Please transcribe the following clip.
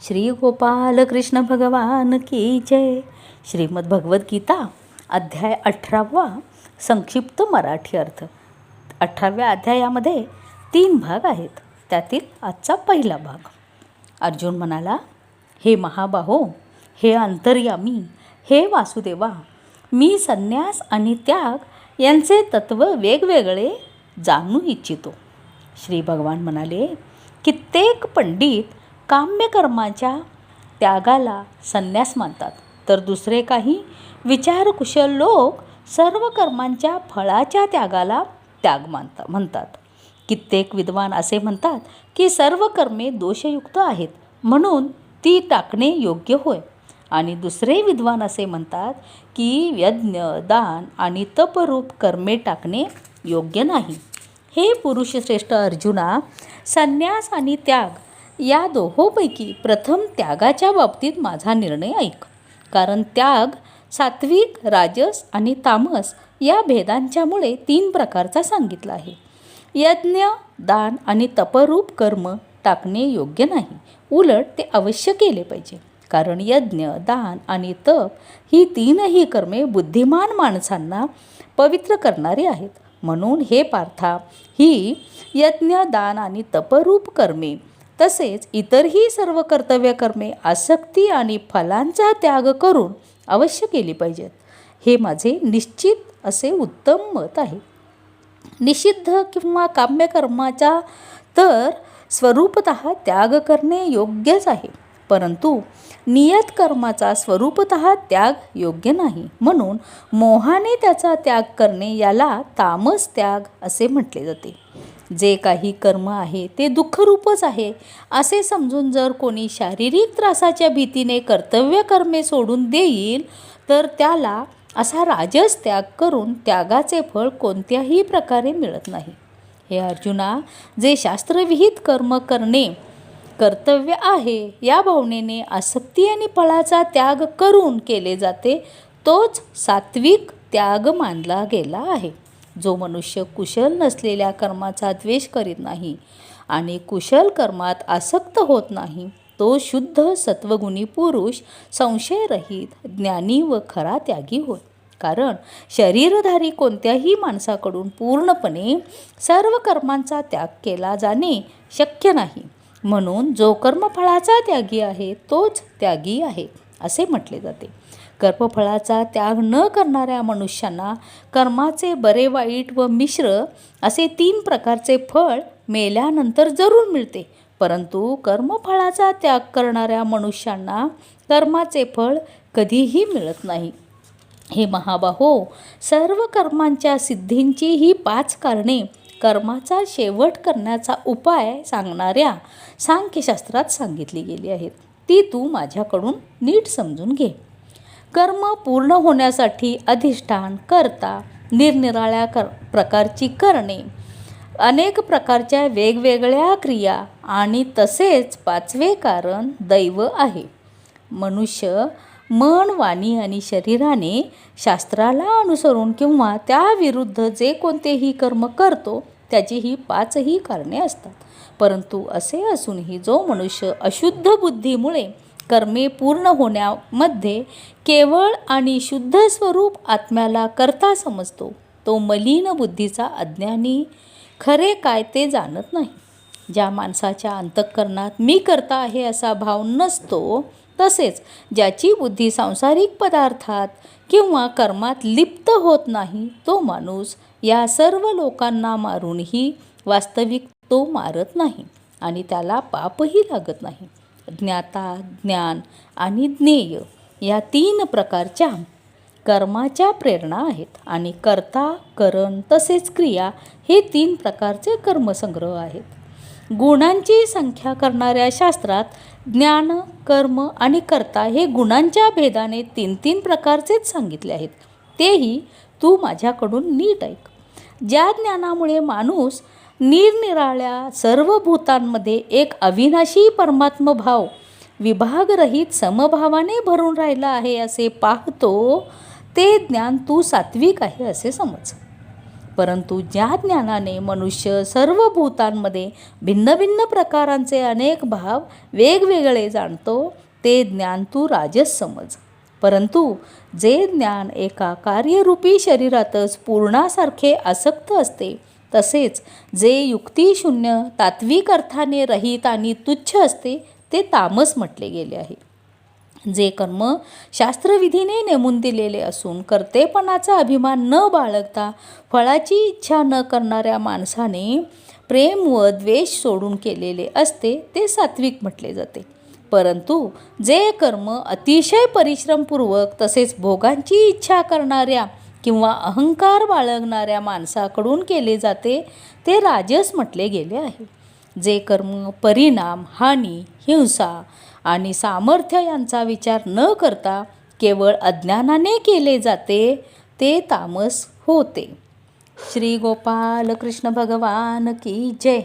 श्री गोपाल कृष्ण भगवान की जय. श्रीमद भगवत गीता अध्याय 18वा संक्षिप्त मराठी अर्थ. 18व्या अध्यायामध्ये 3 भाग आहेत. त्यातील आजचा पहिला भाग. अर्जुन म्हणाला, हे महाबाहो, हे अंतर्यामी, हे वासुदेवा, मी संन्यास आणि त्याग यांचे तत्व वेगवेगळे जाणू इच्छितो. श्री भगवान म्हणाले, कित्येक पंडित काम्यकर्माच्या त्यागाला संन्यास मानतात, तर दुसरे काही विचारकुशल लोक सर्व कर्मांच्या फळाच्या त्यागाला त्याग म्हणतात. कित्येक विद्वान असे म्हणतात की सर्व कर्मे दोषयुक्त आहेत, म्हणून ती टाकणे योग्य होय. आणि दुसरे विद्वान असे म्हणतात की यज्ञ, दान आणि तपरूप कर्मे टाकणे योग्य नाही. हे पुरुषश्रेष्ठ अर्जुना, संन्यास आणि त्याग या दोहोंपैकी प्रथम त्यागाच्या बाबतीत माझा निर्णय ऐक. कारण त्याग सात्विक, राजस आणि तामस या भेदांच्यामुळे 3 प्रकारचा सांगितला आहे. यज्ञ, दान आणि तपरूप कर्म टाकणे योग्य नाही, उलट ते अवश्य केले पाहिजे. कारण यज्ञ, दान आणि तप ही 3ही कर्मे बुद्धिमान माणसांना पवित्र करणारी आहेत. म्हणून हे पार्था, ही यज्ञ, दान आणि तपरूप कर्मे तसेच इतरही सर्व कर्तव्य कर्मे आसक्ती आणि फलांचा त्याग करून अवश्य केली पाहिजेत. हे माझे निश्चित असे उत्तम मत आहे. निषिद्ध किंवा काम्यकर्माचा तर स्वरूपतः त्याग करणे योग्यच आहे, परंतु नियत कर्माचा स्वरूपतः त्याग योग्य नाही. म्हणून मोहाने त्याचा त्याग करणे याला तामस त्याग असे म्हटले जाते. जे काही कर्म आहे ते दुःखरूपच आहे असे समजून जर कोणी शारीरिक त्रासाच्या भीतीने कर्तव्य कर्मे सोडून देईल, तर त्याला असा राजस त्याग करून त्यागाचे फळ कोणत्याही प्रकारे मिळत नाही. हे अर्जुना, जे शास्त्रविहित कर्म करणे कर्तव्य आहे या भावनेने आसक्ती आणि फळाचा त्याग करून केले जाते, तोच सात्विक त्याग मानला गेला आहे. जो मनुष्य कुशल नसलेल्या कर्माचा द्वेष करीत नाही आणि कुशल कर्मात आसक्त होत नाही, तो शुद्ध सत्वगुणी पुरुष संशयरहित, ज्ञानी व खरा त्यागी होय. कारण शरीरधारी कोणत्याही माणसाकडून पूर्णपणे सर्व कर्मांचा त्याग केला जाणे शक्य नाही. म्हणून जो कर्मफळाचा त्यागी आहे तोच त्यागी आहे असे म्हटले जाते. कर्मफळाचा त्याग न करणाऱ्या मनुष्यांना कर्माचे बरे, वाईट व मिश्र असे 3 प्रकारचे फळ मेल्यानंतर जरूर मिळते, परंतु कर्मफळाचा त्याग करणाऱ्या मनुष्यांना कर्माचे फळ कधीही मिळत नाही. हे महाबाहो, सर्व कर्मांच्या सिद्धींची ही 5 कारणे कर्माचा शेवट करण्याचा उपाय सांगणाऱ्या सांख्यशास्त्रात सांगितली गेली आहेत. ती तू माझ्याकडून नीट समजून घे. कर्म पूर्ण होण्यासाठी अधिष्ठान, कर्ता, निरनिराळ्या प्रकारची करणे, अनेक प्रकारच्या वेगवेगळ्या क्रिया आणि तसेच 5वे कारण दैव आहे. मनुष्य मन, वाणी आणि शरीराने शास्त्राला अनुसरून किंवा त्याविरुद्ध जे कोणतेही कर्म करतो त्याची ही 5ही कारणे असतात. परंतु असे असूनही जो मनुष्य अशुद्ध बुद्धीमुळे कर्मे पूर्ण होण्यामध्ये केवळ आणि शुद्ध स्वरूप आत्म्याला कर्ता समजतो, तो मलिन बुद्धीचा अज्ञानी, खरे काय ते जाणत नाही. ज्या माणसाच्या अंतःकरणात मी कर्ता आहे असा भाव नसतो, तसेच ज्याची बुद्धी सांसारिक पदार्थात किंवा कर्मात लिप्त होत नाही, तो माणूस या सर्व लोकांना मारूनही वास्तविक तो मारत नाही आणि त्याला पापही लागत नाही. ज्ञाता, ज्ञान आणि ज्ञेय या 3 प्रकारच्या कर्माच्या प्रेरणा आहेत आणि कर्ता, करण तसेच क्रिया हे 3 प्रकारचे कर्मसंग्रह आहेत. गुणांची संख्या करणाऱ्या शास्त्रात ज्ञान, कर्म आणि कर्ता हे गुणांच्या भेदाने 3 प्रकारचेच सांगितले आहेत. तेही तू माझ्याकडून नीट ऐक. ज्या ज्ञानामुळे माणूस निरनिराळ्या सर्व भूतांमध्ये एक अविनाशी परमात्म भाव विभागरहित समभावाने भरून राहिला आहे असे पाहतो, ते ज्ञान तू सात्विक आहे असे समज. परंतु ज्या ज्ञानाने मनुष्य सर्व भूतांमध्ये भिन्न भिन्न प्रकारांचे अनेक भाव वेगवेगळे जाणतो ते ज्ञान तू राजस समज. परंतु जे ज्ञान एका कार्यरूपी शरीरातच पूर्णासारखे आसक्त असते, तसेच जे युक्तिशून्य तात्विक अर्थाने रहित आणि तुच्छ असते ते तामस म्हटले गेले आहे. जे कर्म शास्त्रविधीने नेमून दिलेले असून कर्तेपणाचा अभिमान न बाळगता फळाची इच्छा न करणाऱ्या माणसाने प्रेम व द्वेष सोडून केलेले असते ते सात्विक म्हटले जाते. परंतु जे कर्म अतिशय परिश्रमपूर्वक तसेच भोगांची इच्छा करणाऱ्या किंवा अहंकार बाळगणाऱ्या माणसाकडून केले जाते ते राजस म्हटले गेले आहे. जे कर्म परिणाम, हानी, हिंसा आणि सामर्थ्य यांचा विचार न करता केवळ अज्ञानाने केले जाते ते तामस होते. श्री गोपाल कृष्ण भगवान की जय.